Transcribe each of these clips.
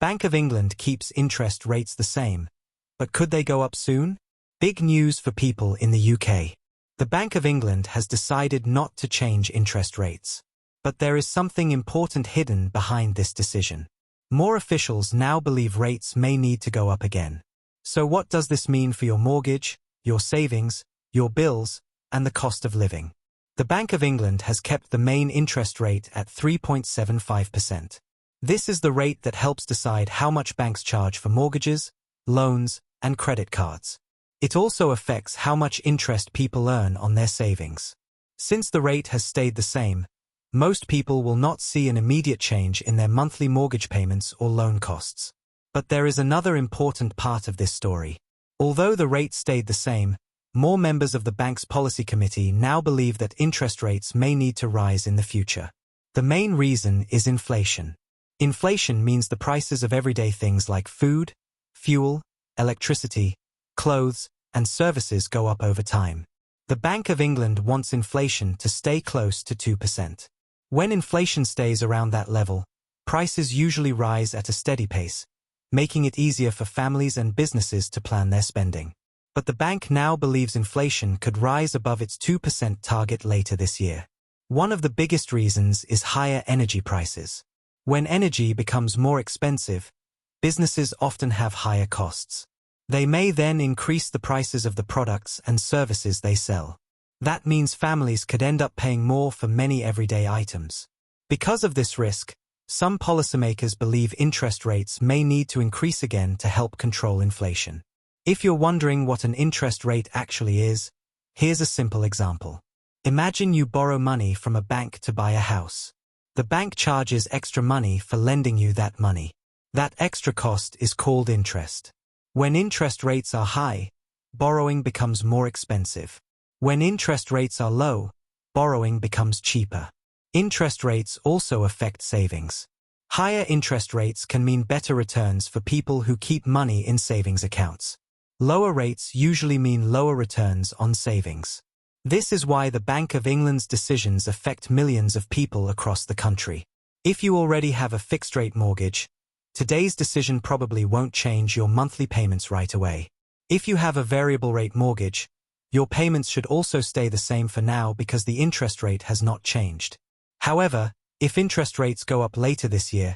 Bank of England keeps interest rates the same, but could they go up soon? Big news for people in the UK. The Bank of England has decided not to change interest rates. But there is something important hidden behind this decision. More officials now believe rates may need to go up again. So what does this mean for your mortgage, your savings, your bills, and the cost of living? The Bank of England has kept the main interest rate at 3.75%. This is the rate that helps decide how much banks charge for mortgages, loans, and credit cards. It also affects how much interest people earn on their savings. Since the rate has stayed the same, most people will not see an immediate change in their monthly mortgage payments or loan costs. But there is another important part of this story. Although the rate stayed the same, more members of the bank's policy committee now believe that interest rates may need to rise in the future. The main reason is inflation. Inflation means the prices of everyday things like food, fuel, electricity, clothes, and services go up over time. The Bank of England wants inflation to stay close to 2%. When inflation stays around that level, prices usually rise at a steady pace, making it easier for families and businesses to plan their spending. But the bank now believes inflation could rise above its 2% target later this year. One of the biggest reasons is higher energy prices. When energy becomes more expensive, businesses often have higher costs. They may then increase the prices of the products and services they sell. That means families could end up paying more for many everyday items. Because of this risk, some policymakers believe interest rates may need to increase again to help control inflation. If you're wondering what an interest rate actually is, here's a simple example. Imagine you borrow money from a bank to buy a house. The bank charges extra money for lending you that money. That extra cost is called interest. When interest rates are high, borrowing becomes more expensive. When interest rates are low, borrowing becomes cheaper. Interest rates also affect savings. Higher interest rates can mean better returns for people who keep money in savings accounts. Lower rates usually mean lower returns on savings. This is why the Bank of England's decisions affect millions of people across the country. If you already have a fixed-rate mortgage, today's decision probably won't change your monthly payments right away. If you have a variable-rate mortgage, your payments should also stay the same for now because the interest rate has not changed. However, if interest rates go up later this year,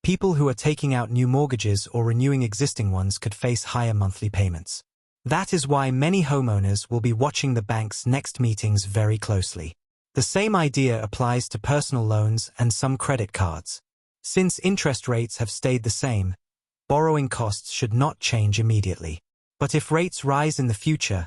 people who are taking out new mortgages or renewing existing ones could face higher monthly payments. That is why many homeowners will be watching the bank's next meetings very closely. The same idea applies to personal loans and some credit cards. Since interest rates have stayed the same, borrowing costs should not change immediately. But if rates rise in the future,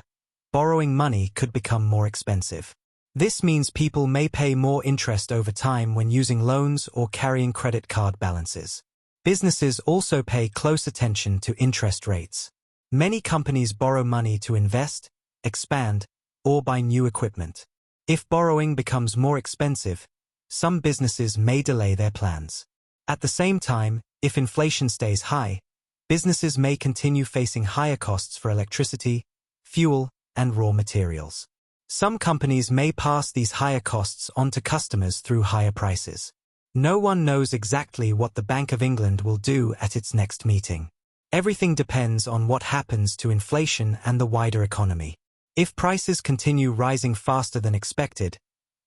borrowing money could become more expensive. This means people may pay more interest over time when using loans or carrying credit card balances. Businesses also pay close attention to interest rates. Many companies borrow money to invest, expand, or buy new equipment. If borrowing becomes more expensive, some businesses may delay their plans. At the same time, if inflation stays high, businesses may continue facing higher costs for electricity, fuel, and raw materials. Some companies may pass these higher costs on to customers through higher prices. No one knows exactly what the Bank of England will do at its next meeting. Everything depends on what happens to inflation and the wider economy. If prices continue rising faster than expected,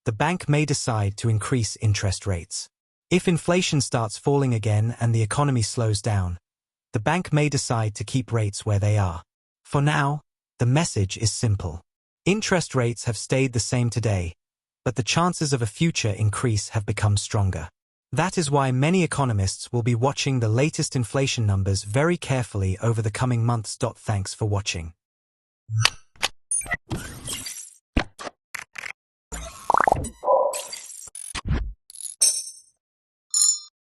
the bank may decide to increase interest rates. If inflation starts falling again and the economy slows down, the bank may decide to keep rates where they are. For now, the message is simple. Interest rates have stayed the same today, but the chances of a future increase have become stronger. That is why many economists will be watching the latest inflation numbers very carefully over the coming months. Thanks for watching.